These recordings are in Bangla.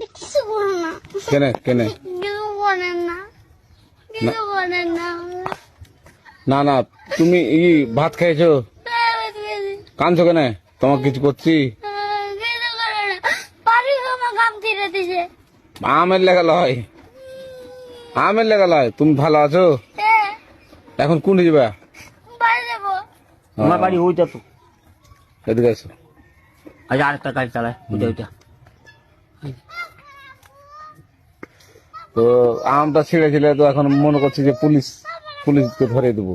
কিছু বলো না। কেনে কেনে কিছু বলেন না, কিছু বলেন না। না না তুমি ভাত খেয়েছো? কাঁদছো কেন? তোমাকে কিছু করছি? কিছু করে না, বাড়ি আমার কাম ছেড়ে দিছে। আমের লেগা লয়, আমের লেগা লয়। তুমি ভালো আছো? এখন কোন যাবা? বাড়ি যাবো। আমার বাড়ি ওইটা তো। এদিকে আসো। আজ আরেকটা গাড়ি চালায় ওইটা ওইটা। তো আমটা ছিঁড়েছিল, তো এখন মনে করছি যে পুলিশকে ধরে দেবো।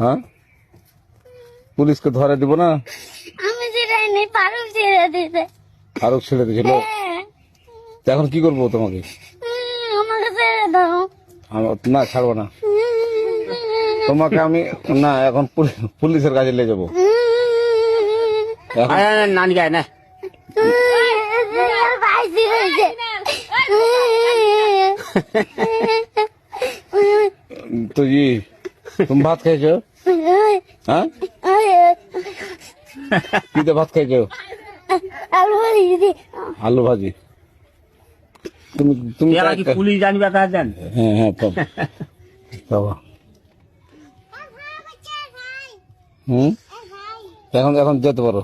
হ্যাঁ, পুলিশকে ধরে দিব না? আমি ছিড়াইনি, পারু ছেড়ে দিছে। আরো ছেড়ে দিয়েছিল। তো এখন কি করবো তোমাকে? আমাকে ছেড়ে দাও। না ছাড়বো না তোমাকে আমি। না এখন পুলিশের কাছে নিয়ে যাবো। এখন নানি গায় না ভাই ছিড়েছে। তো তুমি ভাত খেয়েছো? হ্যাঁ, কিতে ভাত খেয়েছো? আলু ভাজি। তুমি তুমি এরা কি পুলিশ জানবে কাজ জান? হ্যাঁ হ্যাঁ বাবা। এখন এখন যেতে পারো।